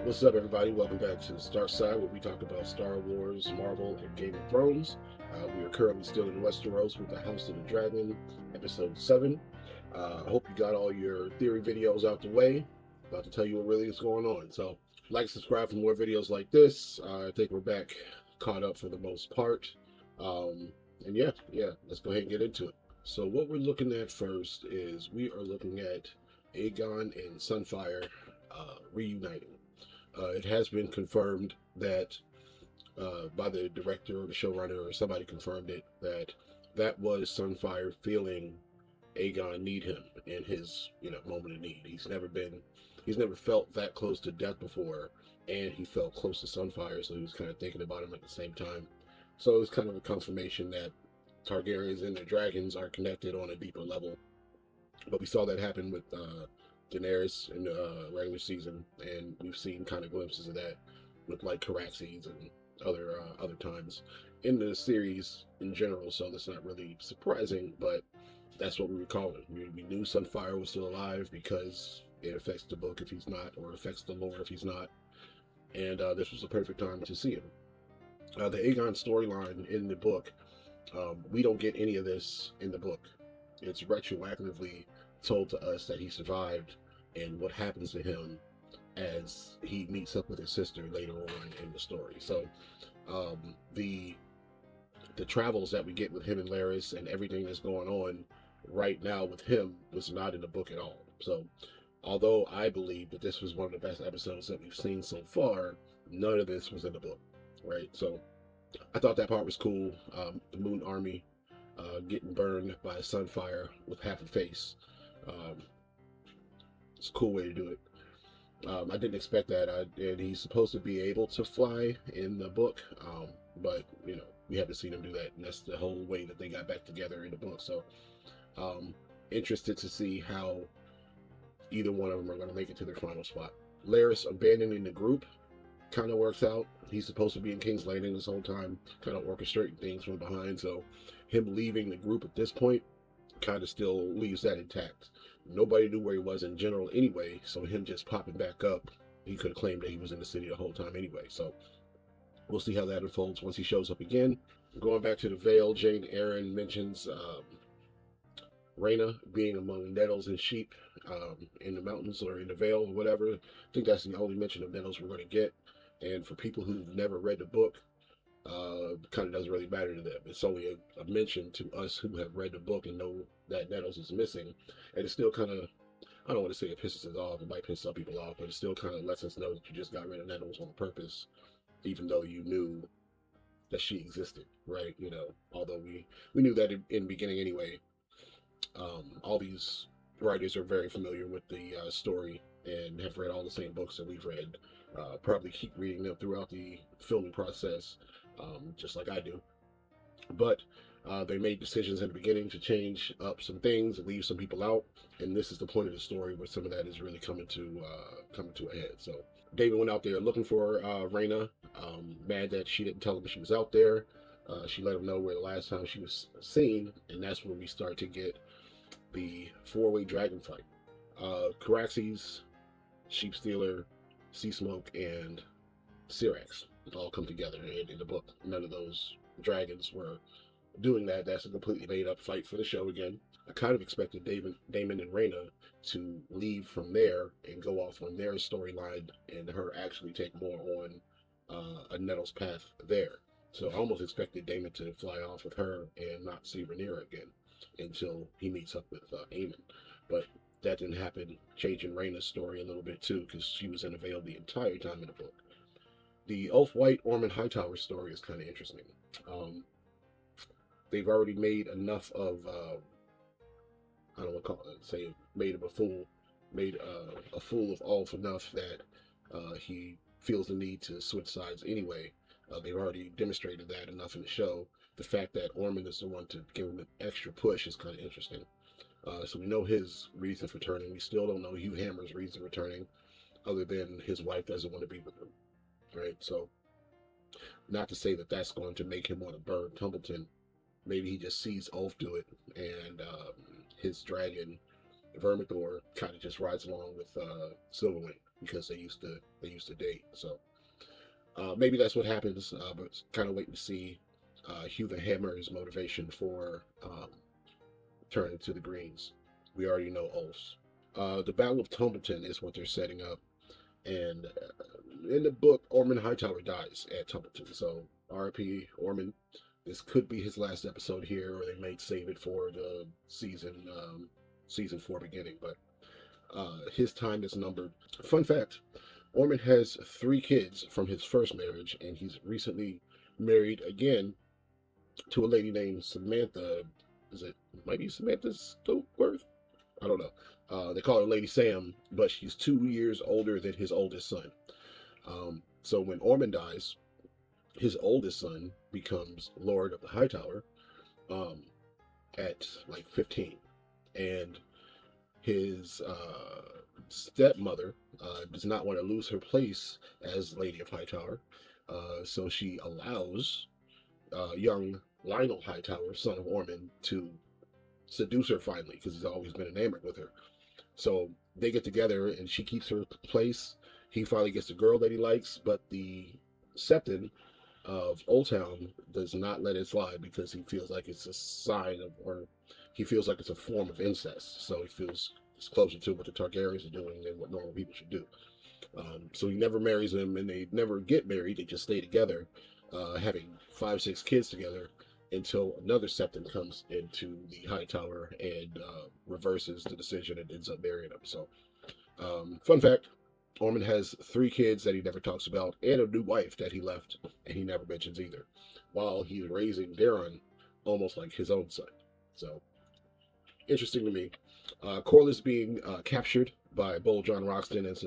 What's up, everybody? Welcome back to the Star Side, where we talk about Star Wars, Marvel, and Game of Thrones. We are currently still in Westeros with the House of the Dragon, Episode 7. I hope you got all your theory videos out the way. About to tell you what really is going on. So, like, subscribe for more videos like this. I think we're back caught up for the most part. And yeah, let's go ahead and get into it. So, what we're looking at first is we are looking at Aegon and Sunfyre reuniting. It has been confirmed that by the director or the showrunner or somebody confirmed it that that was Sunfyre feeling Aegon need him in his moment of need. He's never felt that close to death before, and he felt close to Sunfyre, so he was kind of thinking about him at the same time. So it was kind of a confirmation that Targaryens and the dragons are connected on a deeper level. But we saw that happen with Daenerys in the regular season, and we've seen kind of glimpses of that with like Caraxes and other times in the series in general. So that's not really surprising, but that's what we were calling. We knew Sunfyre was still alive because it affects the book if he's not, or affects the lore if he's not. And this was the perfect time to see him. The Aegon storyline in the book, we don't get any of this in the book. It's retroactively told to us that he survived and what happens to him as he meets up with his sister later on in the story. So the travels that we get with him and Larys and everything that's going on right now with him was not in the book at all. So although I believe that this was one of the best episodes that we've seen so far, none of this was in the book, right? So I thought that part was cool. The Moon Army getting burned by a Sunfyre with half a face. Um, it's a cool way to do it. I didn't expect that. And he's supposed to be able to fly in the book, but we haven't seen him do that, and that's the whole way that they got back together in the book. So, interested to see how either one of them are going to make it to their final spot. Larys abandoning the group kind of works out. He's supposed to be in King's Landing this whole time, kind of orchestrating things from behind. So, him leaving the group at this point kind of still leaves that intact. Nobody knew where he was in general anyway, so him just popping back up, he could have claimed that he was in the city the whole time anyway. So we'll see how that unfolds once he shows up again. Going back to the Vale, Jane Aaron mentions Rhaena being among nettles and sheep in the mountains or in the Vale or whatever. I think that's the only mention of nettles we're going to get. And for people who've never read the book, kind of doesn't really matter to them. It's only a mention to us who have read the book and know that Nettles is missing. And it still kind of, I don't want to say it pisses us off, it might piss some people off, but it still kind of lets us know that you just got rid of Nettles on purpose, even though you knew that she existed, right? Although we knew that in the beginning anyway. All these writers are very familiar with the story and have read all the same books that we've read. Probably keep reading them throughout the filming process, just like I do. But they made decisions in the beginning to change up some things, leave some people out, and this is the point of the story where some of that is really coming to a head. So David went out there looking for Rhaena, mad that she didn't tell him she was out there. She let him know where the last time she was seen, and that's when we start to get the four-way dragon fight. Caraxes, Sheepstealer, Seasmoke, and Syrax all come together in the book. None of those dragons were doing that. That's a completely made up fight for the show again. I kind of expected Daemon and Rhaena to leave from there and go off on their storyline and her actually take more on a Nettles path there. So I almost expected Daemon to fly off with her and not see Rhaenyra again until he meets up with Aemond. But that didn't happen, changing Rhaena's story a little bit too, because she was in a veil the entire time in the book. The Ulf White Ormund Hightower story is kind of interesting. They've already made enough of, I don't want to call it, say, made him a fool, made a fool of Ulf enough that he feels the need to switch sides anyway. They've already demonstrated that enough in the show. The fact that Ormond is the one to give him an extra push is kind of interesting. So we know his reason for turning. We still don't know Hugh Hammer's reason for turning, other than his wife doesn't want to be with him, right? So, not to say that that's going to make him want to burn Tumbleton. Maybe he just sees Ulf do it, and his dragon Vermithor kind of just rides along with Silverwing because they used to date. So maybe that's what happens. But kind of waiting to see Hugh the Hammer's motivation for turning to the Greens. We already know Ulf's. The Battle of Tumbleton is what they're setting up, and in the book, Ormund Hightower dies at Tumbleton. So R.I.P. Ormund. This could be his last episode here, or they may save it for the season 4 beginning. But his time is numbered. Fun fact: Ormond has 3 kids from his first marriage, and he's recently married again to a lady named Samantha. Is it might be Samantha Stokeworth? I don't know. They call her Lady Sam, but she's 2 years older than his oldest son. So when Ormond dies, his oldest son becomes Lord of the Hightower at like 15, and his stepmother does not want to lose her place as Lady of Hightower, so she allows young Lionel Hightower, son of Ormond, to seduce her finally because he's always been enamored with her. So they get together and she keeps her place. He finally gets the girl that he likes, but the Septon of Old Town does not let it slide because he feels like it's a sign of, or he feels like it's a form of incest. So he feels it's closer to what the Targaryens are doing than what normal people should do. So he never marries him, and they never get married. They just stay together, having 5, 6 kids together until another Septon comes into the Hightower and reverses the decision and ends up marrying him. So, fun fact: Ormond has 3 kids that he never talks about, and a new wife that he left and he never mentions either, while he's raising Daemon almost like his own son. So, interesting to me. Corlys being captured by Bold John Roxton and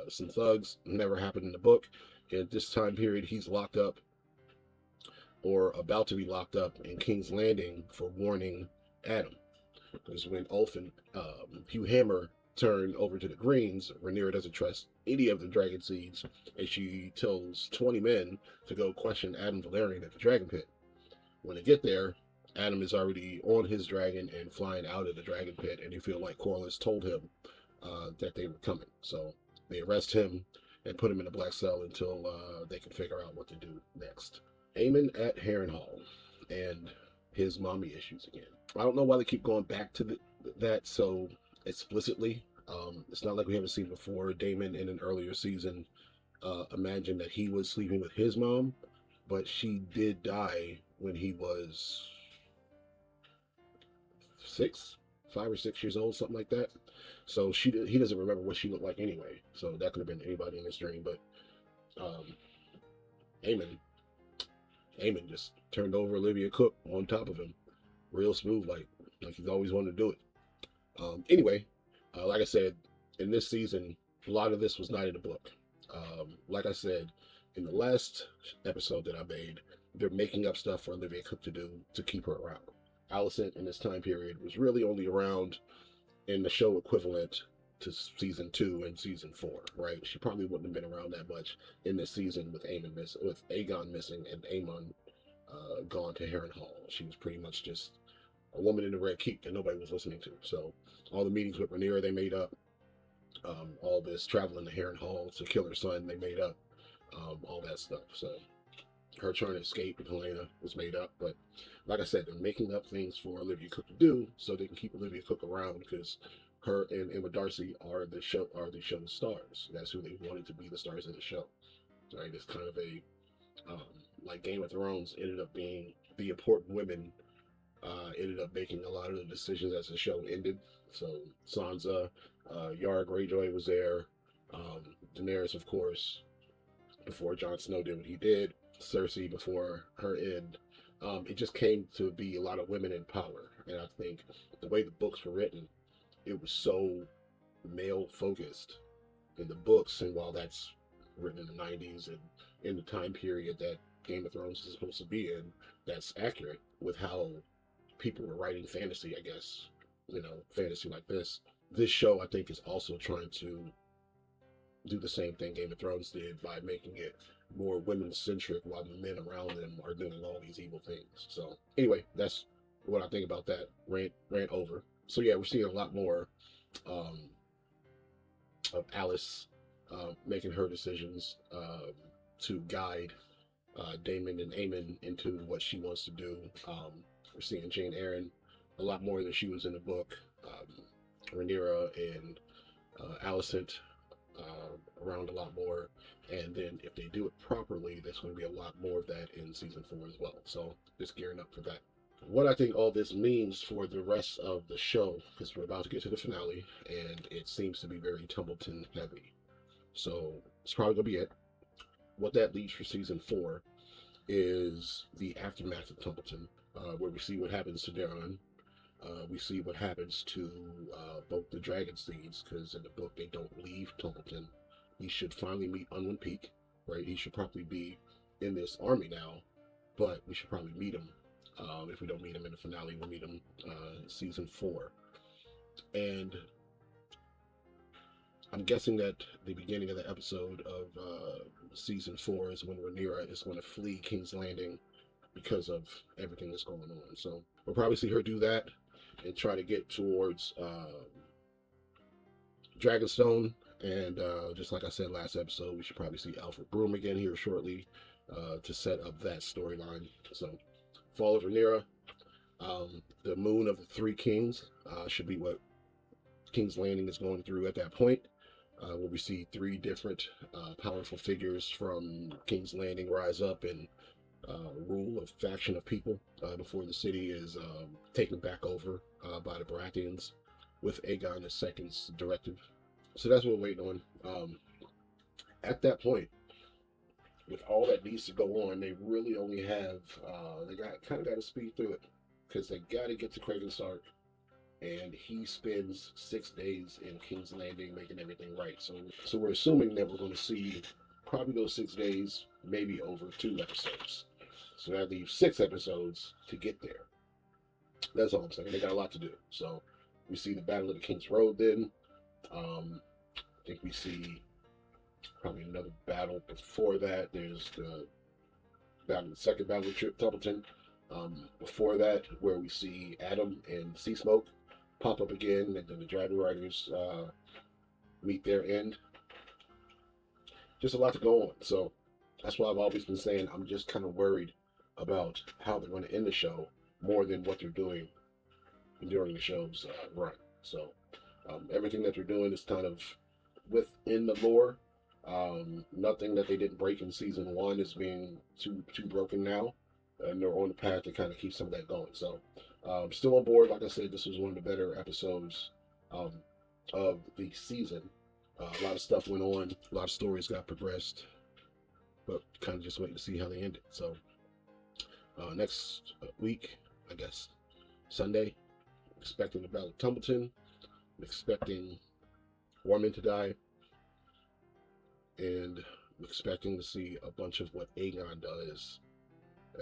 some thugs never happened in the book. At this time period, he's locked up, or about to be locked up, in King's Landing for warning Adam. Because when Ulf and Hugh Hammer turn over to the Greens, Rhaenyra doesn't trust any of the dragon seeds, and she tells 20 men to go question Adam Valerian at the Dragon Pit. When they get there, Adam is already on his dragon and flying out of the dragon pit, and they feel like Corlys told him that they were coming. So they arrest him and put him in a black cell until they can figure out what to do next. Aemond at Harrenhal and his mommy issues again. I don't know why they keep going back to that so explicitly. It's not like we haven't seen before. Daemon in an earlier season imagined that he was sleeping with his mom, but she did die when he was 5 or 6 years old, something like that. So he doesn't remember what she looked like anyway. So that could have been anybody in his dream. But Aemond just turned over Olivia Cook on top of him, real smooth, like he's always wanted to do it. Anyway, like I said, in this season, a lot of this was not in the book. Like I said, in the last episode that I made, they're making up stuff for Olivia Cook to do to keep her around. Alicent in this time period was really only around in the show equivalent to season 2 and season 4, right? She probably wouldn't have been around that much in this season with Aegon missing and Aemond gone to Harrenhal. She was pretty much just a woman in the Red Keep that nobody was listening to. So all the meetings with Rhaenyra they made up. All this traveling to Harrenhal to kill her son they made up. All that stuff. So her trying to escape with Helena was made up, but like I said, they're making up things for Olivia Cook to do so they can keep Olivia Cook around because her and Emma Darcy are the show's stars. That's who they wanted to be the stars of the show. Right? It's kind of a like Game of Thrones ended up being the important women ended up making a lot of the decisions as the show ended. So Sansa, Yara Greyjoy was there, Daenerys, of course, before Jon Snow did what he did. Cersei before her end. It just came to be a lot of women in power, and I think the way the books were written, it was so male focused in the books, and while that's written in the 90s and in the time period that Game of Thrones is supposed to be in, that's accurate with how people were writing fantasy, I guess, fantasy like this. This show, I think, is also trying to do the same thing Game of Thrones did by making it more women-centric while the men around them are doing all these evil things. So anyway, that's what I think about that. Rant over. So yeah, we're seeing a lot more um, of Alice making her decisions to guide Daemon and Aemond into what she wants to do. We're seeing Jane Eyre a lot more than she was in the book. Rhaenyra and Alicent around a lot more, and then if they do it properly, there's going to be a lot more of that in season 4 as well. So just gearing up for that. What I think all this means for the rest of the show, because we're about to get to the finale, and it seems to be very Tumbleton heavy. So it's probably going to be it. What that leaves for season 4 is the aftermath of Tumbleton, where we see what happens to Daemon. We see what happens to both the Dragon Seeds, because in the book they don't leave Tumbleton. He should finally meet Unwin Peak, right? He should probably be in this army now, but we should probably meet him. If we don't meet him in the finale, we'll meet him in season 4. And I'm guessing that the beginning of the episode of season 4 is when Rhaenyra is going to flee King's Landing because of everything that's going on. So we'll probably see her do that and try to get towards Dragonstone. And just like I said last episode, we should probably see Alfred Broom again here shortly to set up that storyline. So Fall of Rhaenyra, the Moon of the Three Kings should be what King's Landing is going through at that point, where we see 3 different powerful figures from King's Landing rise up and rule a faction of people before the city is taken back over by the Baratheons with Aegon II's directive. So that's what we're waiting on. At that point, with all that needs to go on, they really only have they kind of got to speed through it, because they got to get to Craven Stark, and he spends 6 days in King's Landing making everything right. So we're assuming that we're going to see probably those 6 days, maybe over 2 episodes. So that leaves 6 episodes to get there. That's all I'm saying. They got a lot to do. So we see the Battle of the King's Road then. I think we see probably another battle before that. There's the second battle of Tumbleton. Before that, where we see Adam and Seasmoke pop up again, and then the Dragon Riders meet their end. Just a lot to go on. So that's why I've always been saying I'm just kind of worried about how they're going to end the show more than what they're doing during the show's run. So everything that they're doing is kind of within the lore. Nothing that they didn't break in season 1 is being too broken now, and they're on the path to kind of keep some of that going. So still on board. Like I said, this was one of the better episodes of the season. A lot of stuff went on, a lot of stories got progressed, but kind of just waiting to see how they ended. So next week, I guess Sunday, expecting the Battle of Tumbleton, expecting Ormond to die, and expecting to see a bunch of what Aegon does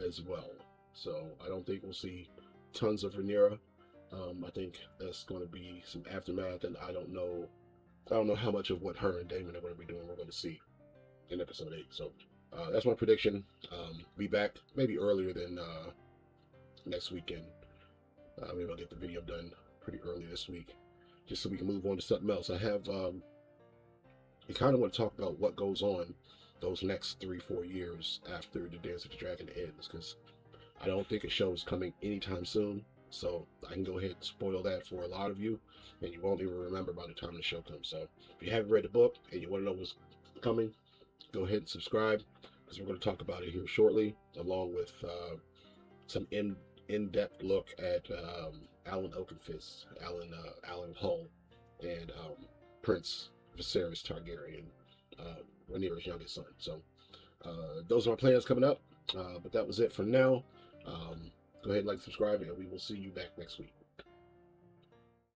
as well. So I don't think we'll see tons of Rhaenyra. I think that's going to be some aftermath, and I don't know how much of what her and Daemon are going to be doing we're going to see in episode 8. So that's my prediction. Be back maybe earlier than next weekend. Maybe I'll get the video done pretty early this week, just so we can move on to something else. I have I kind of want to talk about what goes on those next 3-4 years after the Dance of the Dragon ends, because I don't think a show is coming anytime soon. So I can go ahead and spoil that for a lot of you, and you won't even remember by the time the show comes. So if you haven't read the book and you want to know what's coming, go ahead and subscribe, because we're going to talk about it here shortly, along with some in-depth look at Alan Oakenfist, Alan Hull, and Prince Viserys Targaryen, Rhaenyra's youngest son. So those are our plans coming up, but that was it for now. Go ahead and like, subscribe, and we will see you back next week.